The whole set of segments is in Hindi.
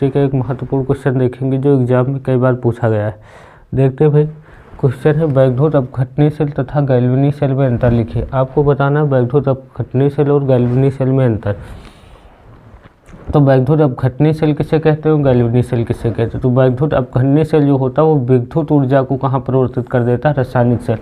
केमिस्ट्री का एक महत्वपूर्ण क्वेश्चन देखेंगे जो एग्जाम में कई बार पूछा गया है। देखते हैं भाई, क्वेश्चन है बैकधोत अपघटनीय सेल तथा गैल्वेनी सेल में अंतर लिखिए। आपको बताना है बैकधोत अपघटनीय सेल और गैल्वेनी सेल में अंतर। तो बैकधोत अपघटनीय सेल किसे कहते हैं, गैल्वेनी सेल किसे कहते हैं। तो बैकधोत अपघटनीय सेल जो होता है वो विद्युत ऊर्जा को कहाँ परिवर्तित कर देता है, रासायनिक सेल।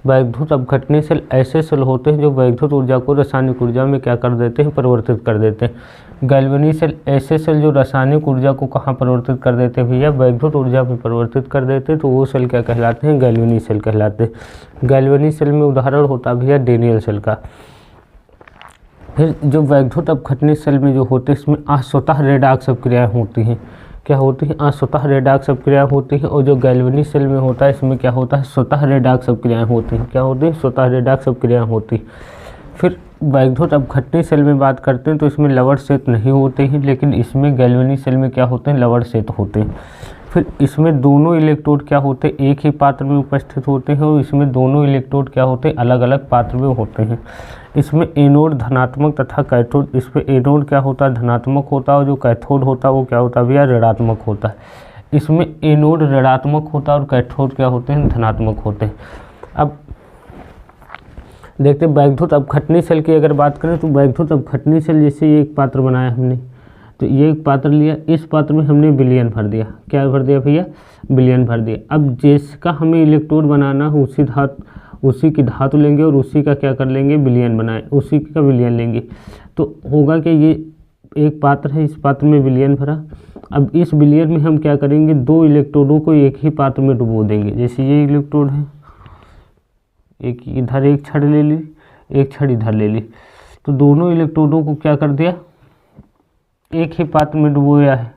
बैकधोत अपघटनीय सेल ऐसे सेल होते हैं जो विद्युत ऊर्जा को रासायनिक ऊर्जा में क्या कर देते हैं, परिवर्तित कर देते हैं। गैल्वेनी सेल ऐसे सेल जो रासायनिक ऊर्जा को कहाँ परिवर्तित कर देते हैं भैया, विद्युत ऊर्जा में परिवर्तित कर देते हैं। तो वो सेल क्या कहलाते हैं, गैल्वेनी सेल कहलाते हैं। गैल्वेनी सेल में उदाहरण होता है भैया डेनियल सेल का। फिर जो वैद्युत अपघटनीय सेल में जो होते हैं इसमें स्वतः रेडॉक्स अपक्रियाएं होती हैं। क्या होती हैं, स्वतः रेडॉक्स अपक्रियाएं होती हैं। और जो गैल्वेनी सेल में होता है इसमें क्या होता है, स्वतः रेडॉक्स अपक्रियाएं होती हैं। क्या होती हैं, स्वतः रेडॉक्स अपक्रियाएं होती हैं। फिर वैद्युत अपघटनीय सेल में बात करते हैं तो इसमें लवण श्वेत नहीं होते हैं, लेकिन इसमें गैल्वेनी सेल में क्या होते हैं, लवण श्वेत होते हैं। फिर इसमें दोनों इलेक्ट्रोड क्या होते हैं, एक ही पात्र में उपस्थित होते हैं। और इसमें दोनों इलेक्ट्रोड क्या होते हैं, अलग अलग पात्र में होते हैं। इसमें एनोड धनात्मक तथा कैथोड, इसमें एनोड क्या होता है, धनात्मक होता है। और जो कैथोड होता है वो क्या होता है भैया, ऋणात्मक होता है। इसमें एनोड ऋणात्मक होता है और कैथोड क्या होते हैं, धनात्मक होते हैं। अब देखते हैं बैकधोत अपघटनीय सेल की अगर बात करें तो बैकधोत अपघटनीय सेल जैसे ये एक पात्र बनाया हमने, तो ये एक पात्र लिया, इस पात्र में हमने विलयन भर दिया। क्या भर दिया भैया, विलयन भर दिया। अब जिसका हमें इलेक्ट्रोड बनाना है उसी की धातु लेंगे और उसी का क्या कर लेंगे, विलयन बनाए, उसी का विलयन लेंगे। तो होगा कि ये एक पात्र है, इस पात्र में विलयन भरा। अब इस विलयन में हम क्या करेंगे, दो इलेक्ट्रोडों को एक ही पात्र में डुबो देंगे। जैसे ये इलेक्ट्रोड है, एक इधर एक छड़ ले ली, एक छड़ इधर ले ली, तो दोनों इलेक्ट्रोडों को क्या कर दिया, एक ही पात्र में डुबोया है।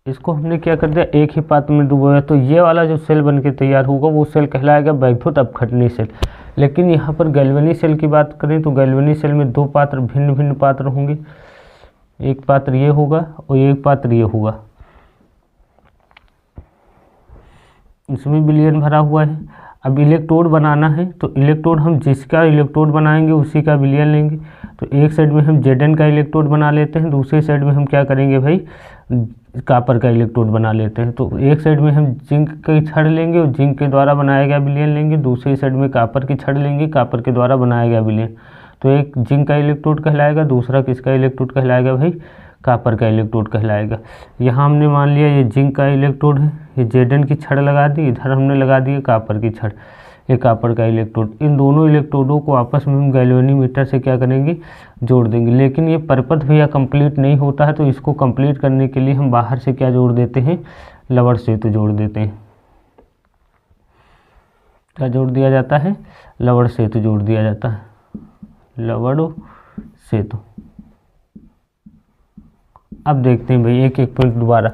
इसको हमने क्या कर दिया, एक ही पात्र में डुबोया। तो ये वाला जो सेल बनके तैयार होगा वो सेल कहलाएगा बैकधोत अपघटनीय सेल। लेकिन यहाँ पर गैल्वेनी सेल की बात करें तो गैल्वेनी सेल में दो पात्र, भिन्न भिन्न पात्र होंगे। एक पात्र ये होगा और एक पात्र ये होगा। इसमें विलयन भरा हुआ है। अब इलेक्ट्रोड बनाना है तो इलेक्ट्रोड हम जिसका इलेक्ट्रोड बनाएंगे उसी का विलयन लेंगे। तो एक साइड में हम Zn का इलेक्ट्रोड बना लेते हैं, दूसरी साइड में हम क्या करेंगे भाई, कॉपर का इलेक्ट्रोड बना लेते हैं। तो एक साइड में हम जिंक की छड़ लेंगे और जिंक के द्वारा बनाया गया विलयन लेंगे, दूसरी साइड में कॉपर की छड़ लेंगे, कॉपर के द्वारा बनाया गया विलयन। तो एक जिंक का इलेक्ट्रोड कहलाएगा, दूसरा किसका इलेक्ट्रोड कहलाएगा भाई, कॉपर का इलेक्ट्रोड कहलाएगा। यहाँ हमने मान लिया ये जिंक का इलेक्ट्रोड है, ये Zn की छड़ लगा दी, इधर हमने लगा दी कॉपर की छड़, ये कॉपर का इलेक्ट्रोड। इन दोनों इलेक्ट्रोडों को आपस में हम गैल्वेनीमीटर से क्या करेंगे, जोड़ देंगे। लेकिन ये परपथ भैया कंप्लीट नहीं होता है, तो इसको कंप्लीट करने के लिए हम बाहर से क्या जोड़ देते हैं, लवण सेतु जोड़ देते हैं। क्या जोड़ दिया जाता है, लवण सेतु जोड़ दिया जाता है, लवण सेतु। अब देखते हैं भाई एक एक पॉइंट दोबारा।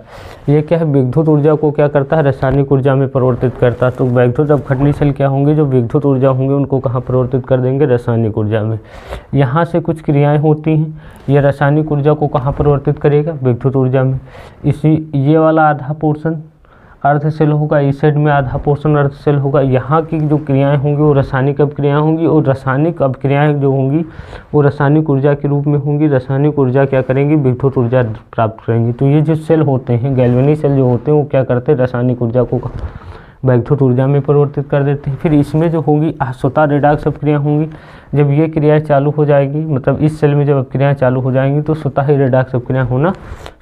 ये क्या है, विद्युत ऊर्जा को क्या करता है, रासायनिक ऊर्जा में परिवर्तित करता है। तो बैकधोत अपघटनीय सेल क्या होंगे, जो विद्युत ऊर्जा होंगे उनको कहाँ परिवर्तित कर देंगे, रासायनिक ऊर्जा में। यहाँ से कुछ क्रियाएं होती हैं, ये रासायनिक ऊर्जा को कहाँ परिवर्तित करेगा, विद्युत ऊर्जा में। इसी ये वाला आधा पोर्शन अर्ध सेल होगा, इस साइड में आधा पोर्शन अर्ध सेल होगा। यहाँ की जो क्रियाएं होंगी वो रासायनिक अपक्रियाएं होंगी, और रासायनिक अपक्रियाएं जो होंगी वो रासायनिक ऊर्जा के रूप में होंगी। रासायनिक ऊर्जा क्या करेंगी, विद्युत ऊर्जा प्राप्त करेंगी। तो ये जो सेल होते हैं, गैल्वेनी सेल जो होते हैं, वो क्या करते हैं, रासायनिक ऊर्जा को विद्युत ऊर्जा में परिवर्तित कर देते हैं। फिर इसमें जो होगी स्वतः रेडॉक्स अपक्रिया होंगी। जब ये क्रियाएं चालू हो जाएगी, मतलब इस सेल में जब अपक्रियाएं चालू हो जाएंगी तो स्वतः ही रेडॉक्स अपक्रिया होना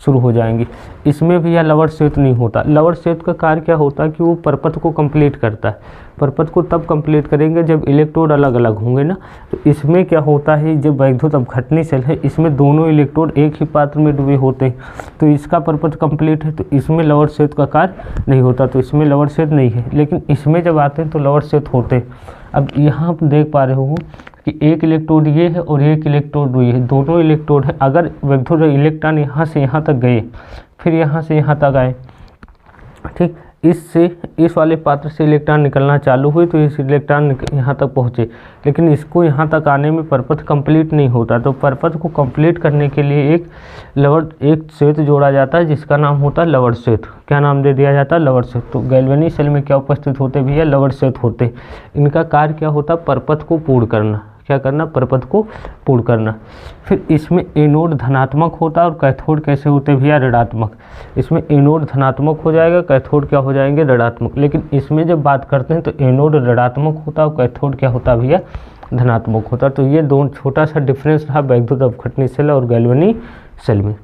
शुरू हो जाएंगी। इसमें भी यह लवण सेत नहीं होता। लवण सेत का कार्य क्या होता है कि वो परपथ को कंप्लीट करता है। परपथ को तब कंप्लीट करेंगे जब इलेक्ट्रोड अलग अलग होंगे ना। तो इसमें क्या होता है, जब विद्युत अपघटनीय सेल है इसमें दोनों इलेक्ट्रोड एक ही पात्र में डूबे होते हैं, तो इसका परपथ कंप्लीट है, तो इसमें लवण सेत का कार्य नहीं होता। तो इसमें लवण सेत नहीं है, लेकिन इसमें जब आते हैं तो लवण सेत होते हैं। अब यहाँ आप देख पा रहे हो कि एक इलेक्ट्रोड ये है और एक इलेक्ट्रोड ये है, दोनों इलेक्ट्रोड है। अगर विद्युत इलेक्ट्रॉन यहाँ से यहाँ तक गए, फिर यहाँ से यहाँ तक आए, ठीक, इससे इस वाले पात्र से इलेक्ट्रॉन निकलना चालू हुए तो इस इलेक्ट्रॉन यहाँ तक पहुँचे, लेकिन इसको यहाँ तक आने में परपथ कंप्लीट नहीं होता। तो परपथ को कंप्लीट करने के लिए एक श्वेत जोड़ा जाता है जिसका नाम होता है लवण श्वेत। क्या नाम दे दिया जाता है, लवण श्वेत। तो गैल्वेनी सेल में क्या उपस्थित होते भैया, लवण श्वेत होते। इनका कार्य क्या होता है, परपथ को पूर्ण करना। क्या करना, परपथ को पूर्ण करना। फिर इसमें एनोड धनात्मक होता है और कैथोड कैसे होते भैया, ऋणात्मक। इसमें एनोड धनात्मक हो जाएगा, कैथोड क्या हो जाएंगे, ऋणात्मक। लेकिन इसमें जब बात करते हैं तो एनोड ऋणात्मक होता है और कैथोड क्या होता है भैया, धनात्मक होता है। तो ये दोनों छोटा सा डिफरेंस रहा वैद्युत अपघटनी सेल और गैल्वेनी सेल में।